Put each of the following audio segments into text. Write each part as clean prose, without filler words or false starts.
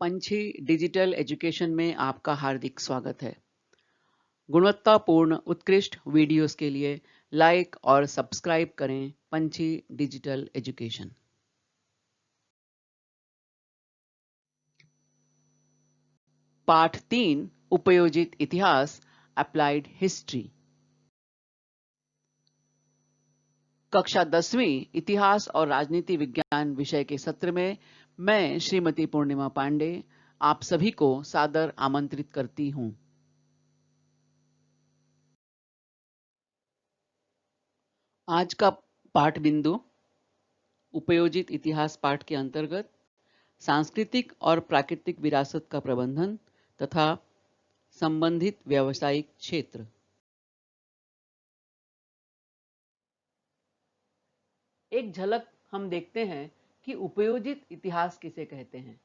पंछी digital education में आपका हार्दिक स्वागत है। गुणवत्तापूर्ण उत्कृष्ट वीडियोस के लिए लाइक और सब्सक्राइब करें पंछी डिजिटल एजुकेशन। पाठ 3 उपयोजित इतिहास अप्लाइड हिस्ट्री। कक्षा 10वीं इतिहास और राजनीति विज्ञान विषय के सत्र में मैं श्रीमती पूर्णिमा पांडे आप सभी को सादर आमंत्रित करती हूं। आज का पाठ बिंदु उपयोजित इतिहास पाठ के अंतर्गत सांस्कृतिक और प्राकृतिक विरासत का प्रबंधन तथा संबंधित व्यावसायिक क्षेत्र। एक झलक हम देखते हैं कि उपयोजित इतिहास किसे कहते हैं।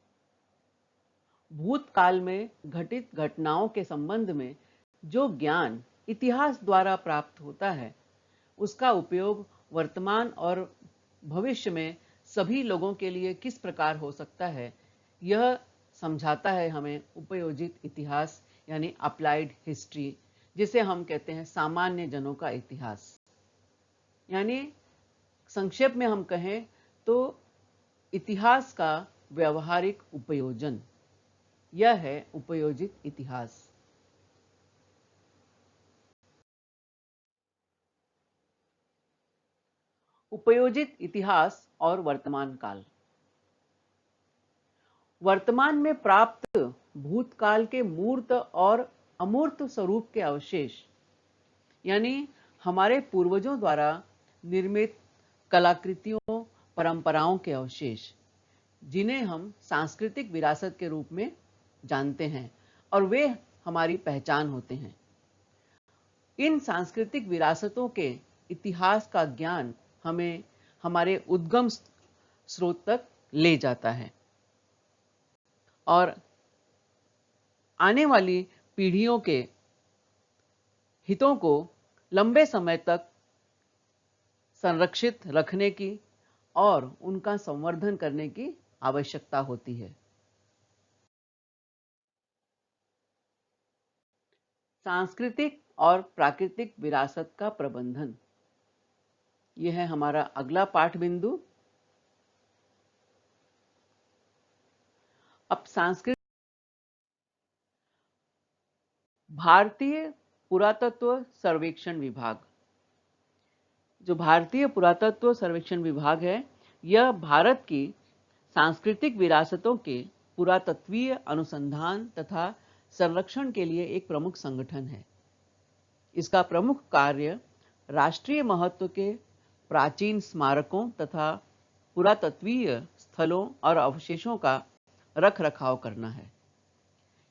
भूतकाल में घटित घटनाओं के संबंध में जो ज्ञान इतिहास द्वारा प्राप्त होता है, उसका उपयोग वर्तमान और भविष्य में सभी लोगों के लिए किस प्रकार हो सकता है, यह समझाता है हमें उपयोजित इतिहास यानी अप्लाइड हिस्ट्री, जिसे हम कहते हैं सामान्य जनों का इतिहास। यानी संक्षेप में हम कहें तो इतिहास का व्यवहारिक उपयोजन, यह है उपयोजित इतिहास। उपयोजित इतिहास और वर्तमान काल। वर्तमान में प्राप्त भूतकाल के मूर्त और अमूर्त स्वरूप के अवशेष, यानी हमारे पूर्वजों द्वारा निर्मित कलाकृतियों, परंपराओं के अवशेष, जिन्हें हम सांस्कृतिक विरासत के रूप में जानते हैं और वे हमारी पहचान होते हैं। इन सांस्कृतिक विरासतों के इतिहास का ज्ञान हमें हमारे उद्गम स्रोत तक ले जाता है और आने वाली पीढ़ियों के हितों को लंबे समय तक संरक्षित रखने की और उनका संवर्धन करने की आवश्यकता होती है। सांस्कृतिक और प्राकृतिक विरासत का प्रबंधन, यह है हमारा अगला पाठ बिंदु। अब सांस्कृतिक भारतीय पुरातत्व सर्वेक्षण विभाग, जो भारतीय पुरातत्व सर्वेक्षण विभाग है, यह भारत की सांस्कृतिक विरासतों के पुरातत्वीय अनुसंधान तथा संरक्षण के लिए एक प्रमुख संगठन है। इसका प्रमुख कार्य राष्ट्रीय महत्व के प्राचीन स्मारकों तथा पुरातत्वीय स्थलों और अवशेषों का रख रखाव करना है।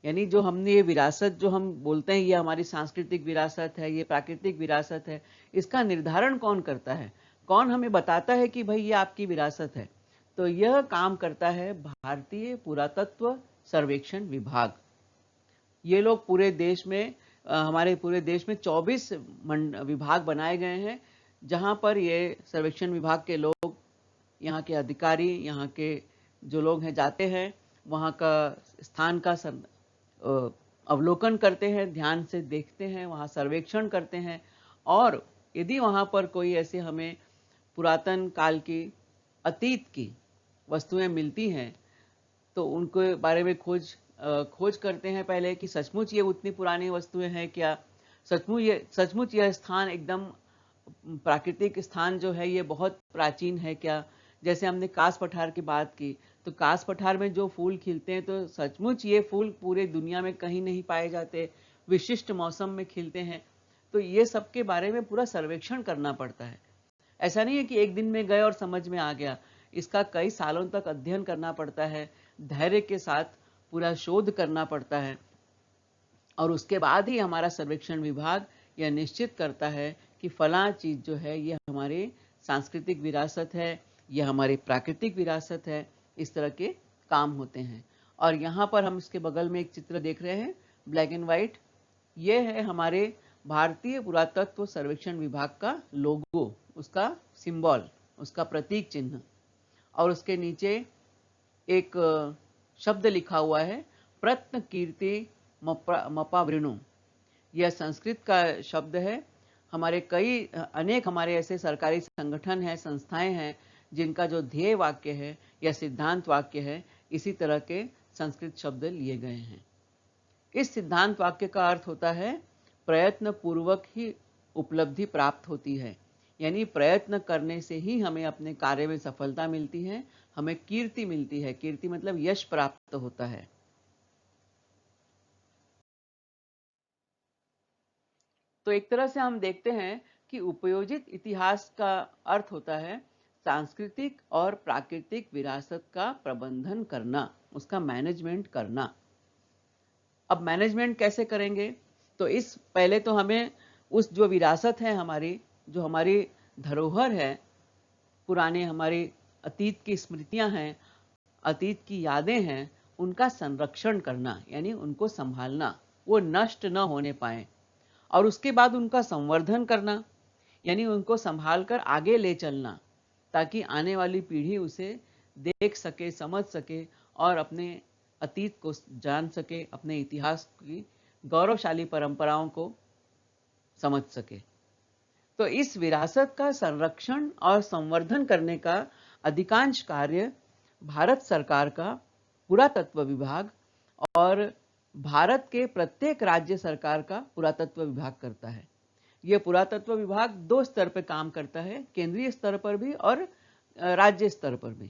यानी जो हमने ये विरासत जो हम बोलते हैं, ये हमारी सांस्कृतिक विरासत है, ये प्राकृतिक विरासत है, इसका निर्धारण कौन करता है, कौन हमें बताता है कि भाई ये आपकी विरासत है? तो यह काम करता है भारतीय पुरातत्व सर्वेक्षण विभाग। ये लोग पूरे देश में हमारे पूरे देश में 24 विभाग बनाए गए हैं, जहां पर ये सर्वेक्षण विभाग के लोग, यहाँ के अधिकारी, यहाँ के जो लोग हैं जाते हैं, वहाँ का स्थान का अवलोकन करते हैं, ध्यान से देखते हैं, वहाँ सर्वेक्षण करते हैं और यदि वहाँ पर कोई ऐसे हमें पुरातन काल की, अतीत की वस्तुएं मिलती हैं तो उनके बारे में खोज करते हैं पहले कि सचमुच ये उतनी पुरानी वस्तुएं हैं क्या, सचमुच यह स्थान एकदम प्राकृतिक स्थान जो है ये बहुत प्राचीन है क्या। जैसे हमने कास पठार की बात की, तो कास पठार में जो फूल खिलते हैं तो सचमुच ये फूल पूरे दुनिया में कहीं नहीं पाए जाते, विशिष्ट मौसम में खिलते हैं। तो ये सब के बारे में पूरा सर्वेक्षण करना पड़ता है। ऐसा नहीं है कि एक दिन में गए और समझ में आ गया, इसका कई सालों तक अध्ययन करना पड़ता है, धैर्य के साथ पूरा शोध करना पड़ता है और उसके बाद ही हमारा सर्वेक्षण विभाग यह निश्चित करता है कि फला चीज जो है ये हमारी सांस्कृतिक विरासत है, यह हमारी प्राकृतिक विरासत है। इस तरह के काम होते हैं। और यहाँ पर हम इसके बगल में एक चित्र देख रहे हैं, ब्लैक एंड व्हाइट। ये है हमारे भारतीय पुरातत्व सर्वेक्षण विभाग का लोगो, उसका सिंबल, उसका प्रतीक चिन्ह, और उसके नीचे एक शब्द लिखा हुआ है प्रत्न कीर्ति मपावृणु। यह संस्कृत का शब्द है। हमारे अनेक हमारे ऐसे सरकारी संगठन हैं, संस्थाएं हैं जिनका जो ध्येय वाक्य है या सिद्धांत वाक्य है, इसी तरह के संस्कृत शब्द लिए गए हैं। इस सिद्धांत वाक्य का अर्थ होता है प्रयत्न पूर्वक ही उपलब्धि प्राप्त होती है, यानी प्रयत्न करने से ही हमें अपने कार्य में सफलता मिलती है, हमें कीर्ति मिलती है। कीर्ति मतलब यश प्राप्त होता है। तो एक तरह से हम देखते हैं कि उपयोजित इतिहास का अर्थ होता है सांस्कृतिक और प्राकृतिक विरासत का प्रबंधन करना, उसका मैनेजमेंट करना। अब मैनेजमेंट कैसे करेंगे? तो इस पहले तो हमें उस जो विरासत है हमारी, जो हमारी धरोहर है, पुराने हमारे अतीत की स्मृतियां हैं, अतीत की यादें हैं, उनका संरक्षण करना, यानी उनको संभालना, वो नष्ट न होने पाए। और उसके बाद उनका संवर्धन करना, यानी उनको संभाल कर आगे ले चलना, ताकि आने वाली पीढ़ी उसे देख सके, समझ सके और अपने अतीत को जान सके, अपने इतिहास की गौरवशाली परंपराओं को समझ सके। तो इस विरासत का संरक्षण और संवर्धन करने का अधिकांश कार्य भारत सरकार का पुरातत्व विभाग और भारत के प्रत्येक राज्य सरकार का पुरातत्व विभाग करता है। यह पुरातत्व विभाग दो स्तर पर काम करता है, केंद्रीय स्तर पर भी और राज्य स्तर पर भी।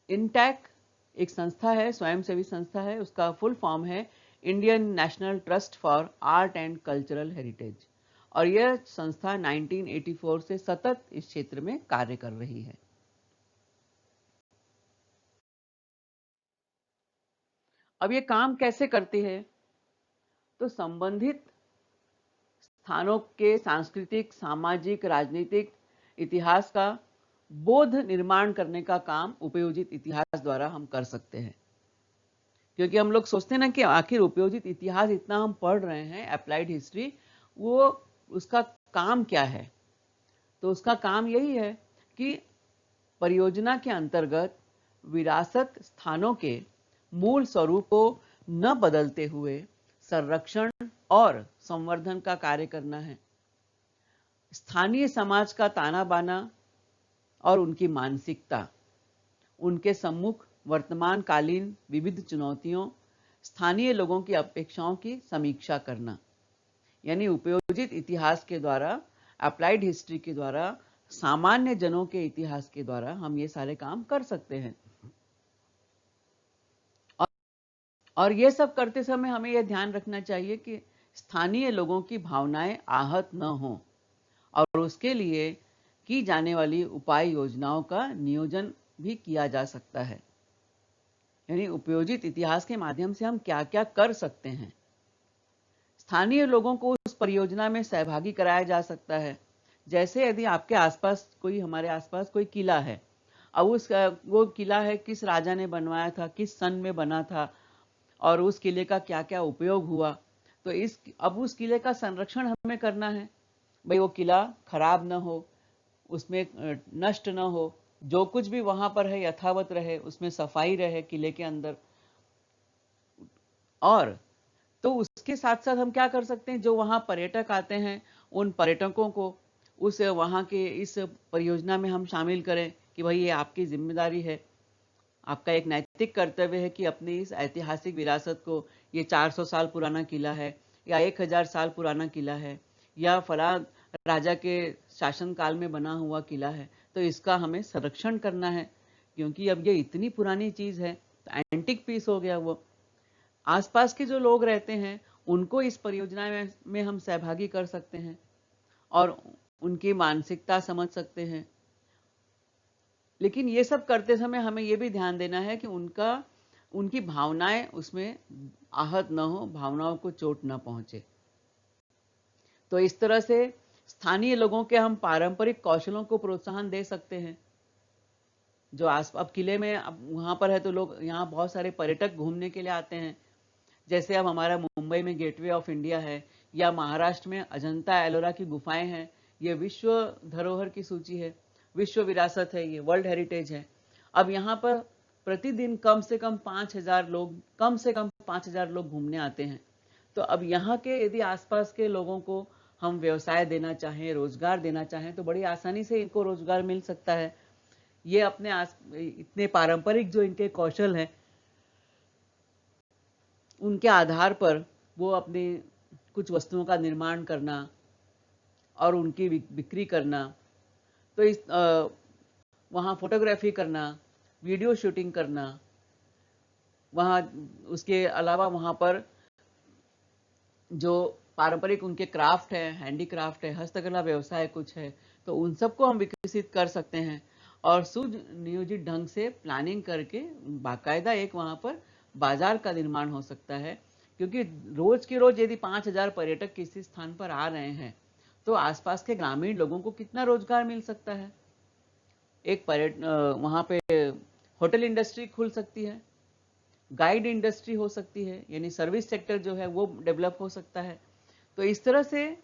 इंटैक एक संस्था है, स्वयंसेवी संस्था है, उसका फुल फॉर्म है Indian national trust for art and cultural heritage, और यह संस्था 1984 से सतत इस क्षेत्र में कार्य कर रही है। अब ये काम कैसे करती है? तो संबंधित स्थानों के सांस्कृतिक, सामाजिक, राजनीतिक इतिहास का बोध निर्माण करने का काम उपयोजित इतिहास द्वारा हम कर सकते हैं। क्योंकि हम लोग सोचते हैं ना कि आखिर उपयोजित इतिहास इतना हम पढ़ रहे हैं, अप्लाइड हिस्ट्री, वो उसका काम क्या है? तो उसका काम यही है कि परियोजना के अंतर्गत विरासत स्थानों के मूल स्वरूप को न बदलते हुए संरक्षण और संवर्धन का कार्य करना है। स्थानीय समाज का ताना बाना और उनकी मानसिकता, उनके सम्मुख वर्तमान कालीन विविध चुनौतियों, स्थानीय लोगों की अपेक्षाओं की समीक्षा करना, यानी उपयोजित इतिहास के द्वारा, अप्लाइड हिस्ट्री के द्वारा, सामान्य जनों के इतिहास के द्वारा हम ये सारे काम कर सकते हैं। और ये सब करते समय हमें यह ध्यान रखना चाहिए कि स्थानीय लोगों की भावनाएं आहत न हों, और उसके लिए की जाने वाली उपाय योजनाओं का नियोजन भी किया जा सकता है। यानी उपयोजित इतिहास के माध्यम से हम क्या क्या कर सकते हैं। स्थानीय लोगों को उस परियोजना में सहभागी कराया जा सकता है। जैसे यदि आपके आसपास कोई, हमारे आसपास कोई किला है, अब वो किला है किस राजा ने बनवाया था, किस सन में बना था, और उस किले का क्या क्या उपयोग हुआ, तो अब उस किले का संरक्षण हमें करना है। भाई वो किला खराब न हो, उसमें नष्ट न हो, जो कुछ भी वहां पर है यथावत रहे, उसमें सफाई रहे किले के अंदर। और तो उसके साथ साथ हम क्या कर सकते हैं, जो वहां पर्यटक आते हैं, उन पर्यटकों को उस वहां के इस परियोजना में हम शामिल करें कि भाई ये आपकी जिम्मेदारी है, आपका एक नैतिक कर्तव्य है कि अपनी इस ऐतिहासिक विरासत को, ये 400 साल पुराना किला है या 1000 साल पुराना किला है या फला राजा के शासनकाल में बना हुआ किला है, तो इसका हमें संरक्षण करना है, क्योंकि अब ये इतनी पुरानी चीज है, तो एंटिक पीस हो गया वो। आसपास के जो लोग रहते हैं उनको इस परियोजना में हम सहभागी कर सकते हैं और उनकी मानसिकता समझ सकते हैं। लेकिन ये सब करते समय हमें ये भी ध्यान देना है कि उनकी भावनाएं उसमें आहत न हो, भावनाओं को चोट न पहुंचे। तो इस तरह से स्थानीय लोगों के हम पारंपरिक कौशलों को प्रोत्साहन दे सकते हैं। जो अब किले में, अब वहां पर है तो लोग, यहाँ बहुत सारे पर्यटक घूमने के लिए आते हैं। जैसे अब हमारा मुंबई में गेटवे ऑफ इंडिया है, या महाराष्ट्र में अजंता एलोरा की गुफाएं हैं, ये विश्व धरोहर की सूची है, विश्व विरासत है, ये वर्ल्ड हेरिटेज है। अब यहाँ पर प्रतिदिन कम से कम 5,000 लोग घूमने आते हैं। तो अब यहाँ के यदि आसपास के लोगों को हम व्यवसाय देना चाहें, रोजगार देना चाहें, तो बड़ी आसानी से इनको रोजगार मिल सकता है। ये अपने इतने पारंपरिक जो इनके कौशल हैं, उनके आधार पर वो अपने कुछ वस्तुओं का निर्माण करना और उनकी बिक्री करना, तो वहाँ फोटोग्राफी करना, वीडियो शूटिंग करना, वहाँ उसके अलावा वहाँ पर जो पारंपरिक उनके क्राफ्ट है, हैंडीक्राफ्ट है, हस्तकला व्यवसाय कुछ है, तो उन सबको हम विकसित कर सकते हैं और सुनियोजित ढंग से प्लानिंग करके बाकायदा एक वहाँ पर बाजार का निर्माण हो सकता है। क्योंकि रोज की रोज यदि 5,000 पर्यटक किसी स्थान पर आ रहे हैं, तो आसपास के ग्रामीण लोगों को कितना रोजगार मिल सकता है। एक वहाँ पे होटल इंडस्ट्री खुल सकती है, गाइड इंडस्ट्री हो सकती है, यानी सर्विस सेक्टर जो है वो डेवलप हो सकता है। तो इस तरह से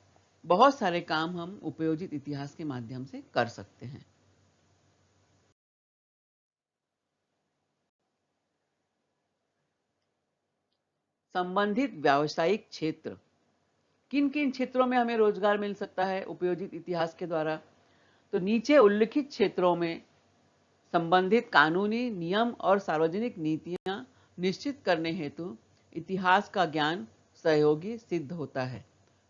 बहुत सारे काम हम उपयोजित इतिहास के माध्यम से कर सकते हैं। संबंधित व्यावसायिक क्षेत्र, किन किन क्षेत्रों में हमें रोजगार मिल सकता है उपयोजित इतिहास के द्वारा? तो नीचे उल्लिखित क्षेत्रों में संबंधित कानूनी नियम और सार्वजनिक नीतियां निश्चित करने हेतु इतिहास का ज्ञान सहयोगी सिद्ध होता है।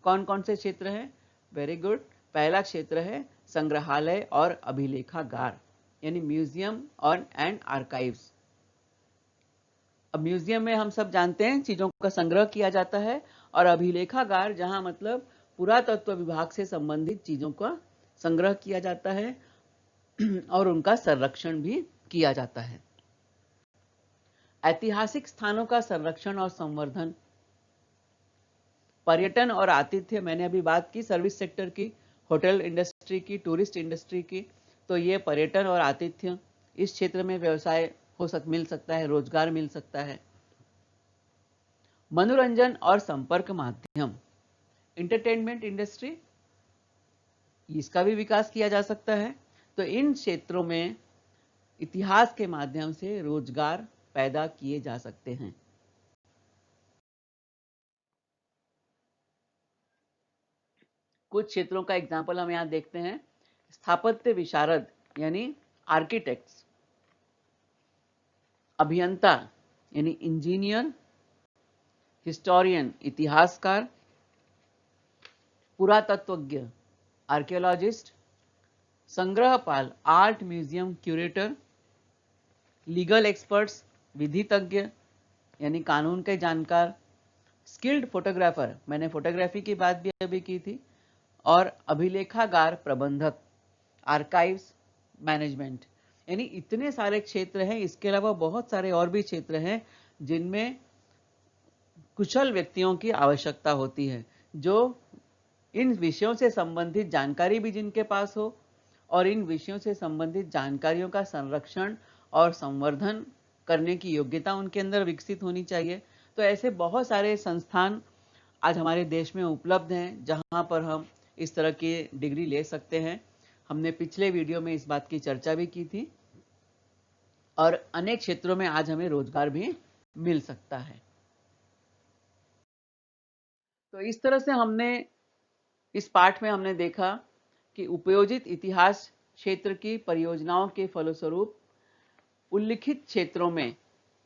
कौन कौन से क्षेत्र हैं? Very good. पहला क्षेत्र है संग्रहालय और अभिलेखागार, यानी म्यूजियम और एंड आर्काइव्स। अब म्यूजियम में हम सब जानते हैं चीजों का संग्रह किया जाता है, और अभिलेखागार जहां मतलब पुरातत्व विभाग से संबंधित चीजों का संग्रह किया जाता है और उनका संरक्षण भी किया जाता है। ऐतिहासिक स्थानों का संरक्षण और संवर्धन, पर्यटन और आतिथ्य, मैंने अभी बात की सर्विस सेक्टर की, होटल इंडस्ट्री की, टूरिस्ट इंडस्ट्री की, तो ये पर्यटन और आतिथ्य, इस क्षेत्र में व्यवसाय मिल सकता है, रोजगार मिल सकता है। मनोरंजन और संपर्क माध्यम, एंटरटेनमेंट इंडस्ट्री, इसका भी विकास किया जा सकता है। तो इन क्षेत्रों में इतिहास के माध्यम से रोजगार पैदा किए जा सकते हैं। कुछ क्षेत्रों का एग्जाम्पल हम यहां देखते हैं। स्थापत्य विशारद यानी आर्किटेक्ट्स, अभियंता यानी इंजीनियर, हिस्टोरियन इतिहासकार, पुरातत्वज्ञ आर्कियोलॉजिस्ट, संग्रहपाल art museum curator, legal experts विधितज्ञ यानी कानून के जानकार, स्किल्ड फोटोग्राफर, मैंने फोटोग्राफी की बात भी अभी की थी, और अभिलेखागार प्रबंधक, आर्काइव्स मैनेजमेंट। यानी इतने सारे क्षेत्र हैं। इसके अलावा बहुत सारे और भी क्षेत्र हैं जिनमें कुशल व्यक्तियों की आवश्यकता होती है, जो इन विषयों से संबंधित जानकारी भी जिनके पास हो और इन विषयों से संबंधित जानकारियों का संरक्षण और संवर्धन करने की योग्यता उनके अंदर विकसित होनी चाहिए। तो ऐसे बहुत सारे संस्थान आज हमारे देश में उपलब्ध हैं जहां पर हम इस तरह की डिग्री ले सकते हैं। हमने पिछले वीडियो में इस बात की चर्चा भी की थी, और अनेक क्षेत्रों में आज हमें रोजगार भी मिल सकता है। तो इस तरह से हमने इस पाठ में हमने देखा कि उपयोजित इतिहास क्षेत्र की परियोजनाओं के फलस्वरूप उल्लिखित क्षेत्रों में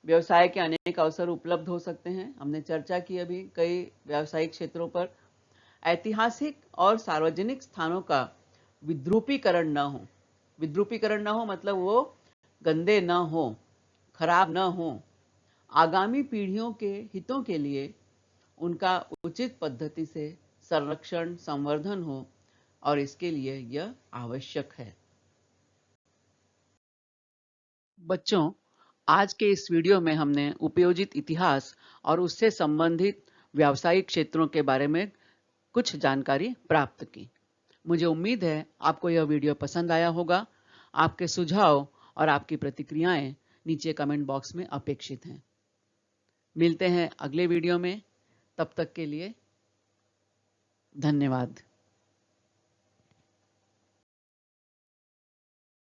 व्यवसाय के अनेक अवसर उपलब्ध हो सकते हैं। हमने चर्चा की अभी कई व्यावसायिक क्षेत्रों पर। ऐतिहासिक और सार्वजनिक स्थानों का विद्रूपीकरण न हो। विद्रूपीकरण न हो मतलब वो गंदे न हो, खराब न हो, आगामी पीढ़ियों के हितों के लिए उनका उचित पद्धति से संरक्षण संवर्धन हो, और इसके लिए यह आवश्यक है। बच्चों, आज के इस वीडियो में हमने उपयोजित इतिहास और उससे संबंधित व्यावसायिक क्षेत्रों के बारे में कुछ जानकारी प्राप्त की। मुझे उम्मीद है आपको यह वीडियो पसंद आया होगा। आपके सुझाव और आपकी प्रतिक्रियाएं नीचे कमेंट बॉक्स में अपेक्षित हैं। मिलते हैं अगले वीडियो में। तब तक के लिए धन्यवाद।